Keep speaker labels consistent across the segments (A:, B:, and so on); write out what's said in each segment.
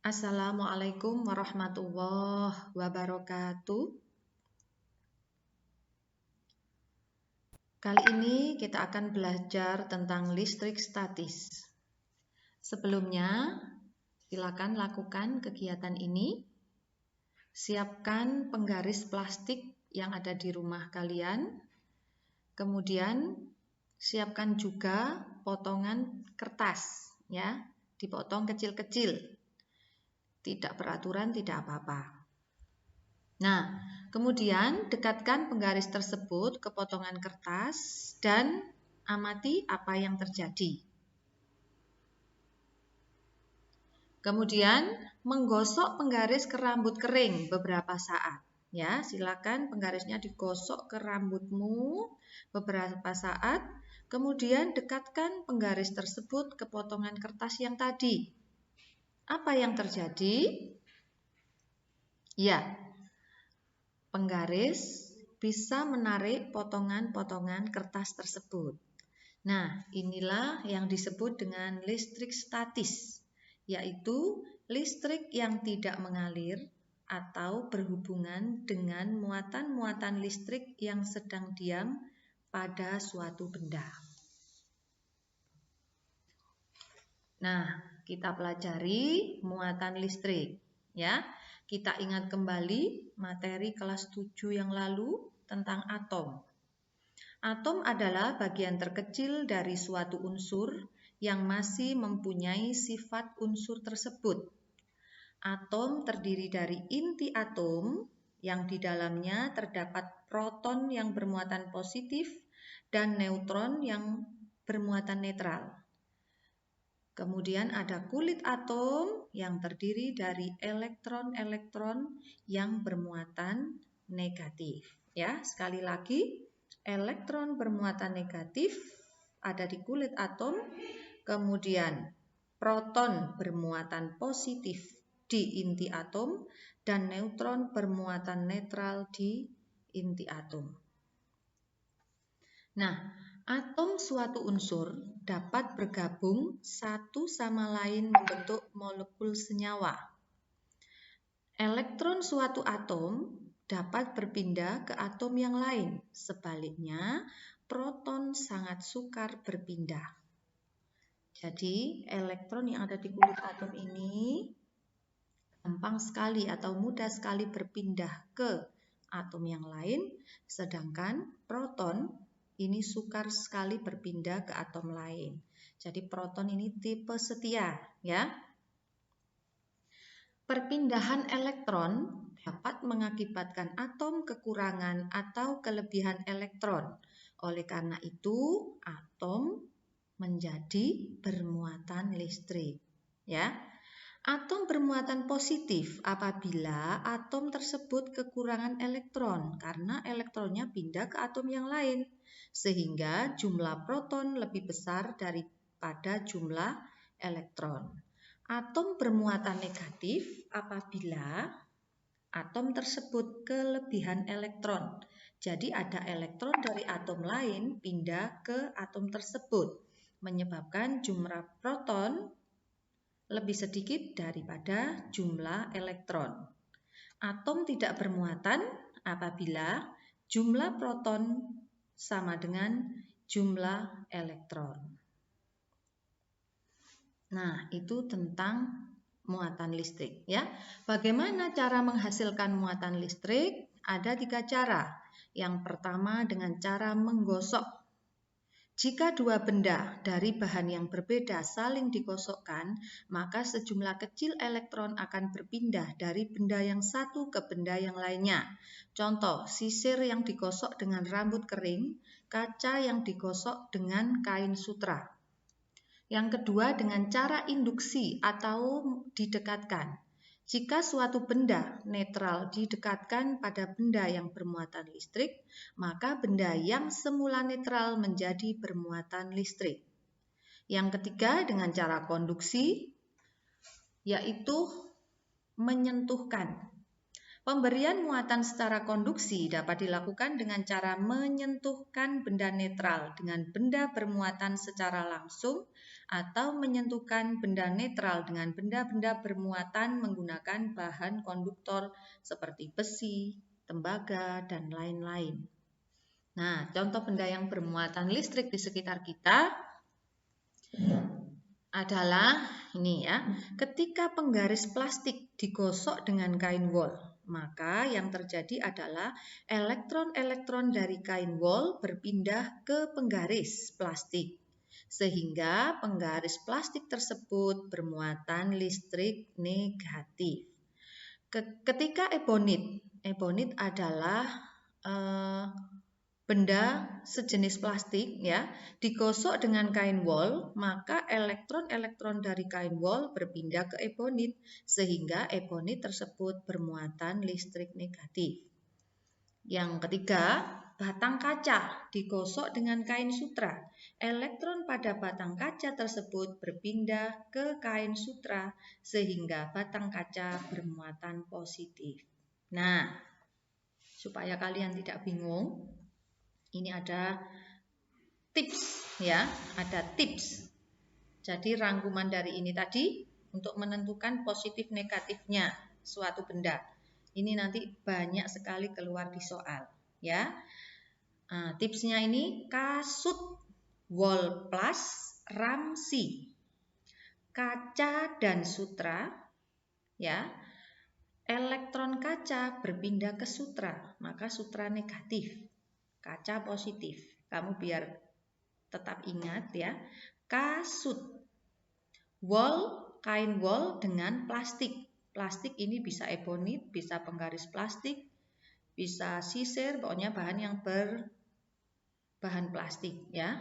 A: Assalamualaikum warahmatullahi wabarakatuh. Kali ini kita akan belajar tentang listrik statis. Sebelumnya, silakan lakukan kegiatan ini. Siapkan penggaris plastik yang ada di rumah kalian. Kemudian, siapkan juga potongan kertas, ya, dipotong kecil-kecil. Tidak beraturan, tidak apa-apa. Nah, kemudian dekatkan penggaris tersebut ke potongan kertas dan amati apa yang terjadi. Kemudian menggosok penggaris ke rambut kering beberapa saat. Ya, silakan penggarisnya digosok ke rambutmu beberapa saat. Kemudian dekatkan penggaris tersebut ke potongan kertas yang tadi. Apa yang terjadi? Ya, penggaris bisa menarik potongan-potongan kertas tersebut. Nah, inilah yang disebut dengan listrik statis, yaitu listrik yang tidak mengalir atau berhubungan dengan muatan-muatan listrik yang sedang diam pada suatu benda. Nah, kita pelajari muatan listrik, ya. Kita ingat kembali materi kelas 7 yang lalu tentang atom. Atom adalah bagian terkecil dari suatu unsur yang masih mempunyai sifat unsur tersebut. Atom terdiri dari inti atom yang di dalamnya terdapat proton yang bermuatan positif dan neutron yang bermuatan netral. Kemudian ada kulit atom yang terdiri dari elektron-elektron yang bermuatan negatif. Ya, sekali lagi, elektron bermuatan negatif ada di kulit atom, kemudian proton bermuatan positif di inti atom, dan neutron bermuatan netral di inti atom. Nah, atom suatu unsur dapat bergabung satu sama lain membentuk molekul senyawa. Elektron suatu atom dapat berpindah ke atom yang lain. Sebaliknya, proton sangat sukar berpindah. Jadi, elektron yang ada di kulit atom ini gampang sekali atau mudah sekali berpindah ke atom yang lain, sedangkan proton ini sukar sekali berpindah ke atom lain. Jadi proton ini tipe setia, ya. Perpindahan elektron dapat mengakibatkan atom kekurangan atau kelebihan elektron. Oleh karena itu, atom menjadi bermuatan listrik, ya. Atom bermuatan positif apabila atom tersebut kekurangan elektron karena elektronnya pindah ke atom yang lain, sehingga jumlah proton lebih besar daripada jumlah elektron. Atom bermuatan negatif apabila atom tersebut kelebihan elektron. Jadi ada elektron dari atom lain pindah ke atom tersebut, menyebabkan jumlah proton lebih sedikit daripada jumlah elektron. Atom tidak bermuatan apabila jumlah proton sama dengan jumlah elektron. Nah, itu tentang muatan listrik, ya. Bagaimana cara menghasilkan muatan listrik? Ada 3 cara. Yang pertama dengan cara menggosok. Jika dua benda dari bahan yang berbeda saling digosokkan, maka sejumlah kecil elektron akan berpindah dari benda yang satu ke benda yang lainnya. Contoh, sisir yang digosok dengan rambut kering, kaca yang digosok dengan kain sutra. Yang kedua dengan cara induksi atau didekatkan. Jika suatu benda netral didekatkan pada benda yang bermuatan listrik, maka benda yang semula netral menjadi bermuatan listrik. Yang ketiga dengan cara konduksi, yaitu menyentuhkan. Pemberian muatan secara konduksi dapat dilakukan dengan cara menyentuhkan benda netral dengan benda bermuatan secara langsung atau menyentuhkan benda netral dengan benda-benda bermuatan menggunakan bahan konduktor seperti besi, tembaga, dan lain-lain. Nah, contoh benda yang bermuatan listrik di sekitar kita adalah ini ya, ketika penggaris plastik digosok dengan kain wol, maka yang terjadi adalah elektron-elektron dari kain wol berpindah ke penggaris plastik, sehingga penggaris plastik tersebut bermuatan listrik negatif. Ketika ebonit adalah benda sejenis plastik ya, digosok dengan kain wol, maka elektron-elektron dari kain wol berpindah ke ebonit sehingga ebonit tersebut bermuatan listrik negatif. Yang ketiga, batang kaca digosok dengan kain sutra. Elektron pada batang kaca tersebut berpindah ke kain sutra sehingga batang kaca bermuatan positif. Nah, supaya kalian tidak bingung, ini ada tips ya, ada tips. Jadi rangkuman dari ini tadi untuk menentukan positif negatifnya suatu benda. Ini nanti banyak sekali keluar di soal ya. Nah, tipsnya ini kasut, wol plus, ramsi, kaca dan sutra ya. Elektron kaca berpindah ke sutra, maka sutra negatif, kaca positif. Kamu biar tetap ingat ya. Kasut, wol, kain wol dengan plastik. Plastik ini bisa ebonit, bisa penggaris plastik, bisa sisir, pokoknya bahan yang berbahan plastik ya.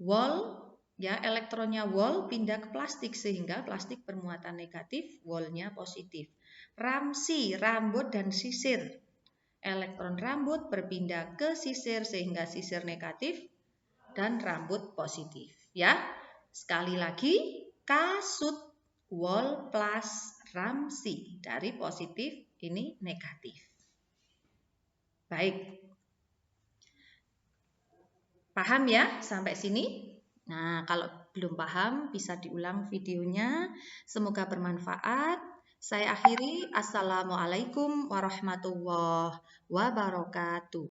A: Wol ya, elektronnya wol pindah ke plastik sehingga plastik bermuatan negatif, wolnya positif. Ramsi, rambut dan sisir. Elektron rambut berpindah ke sisir sehingga sisir negatif dan rambut positif ya. Sekali lagi, kasut, wol plus ramsi, dari positif ini negatif. Baik. Paham ya sampai sini? Nah, kalau belum paham bisa diulang videonya. Semoga bermanfaat. Saya akhiri. Assalamualaikum warahmatullahi wabarakatuh.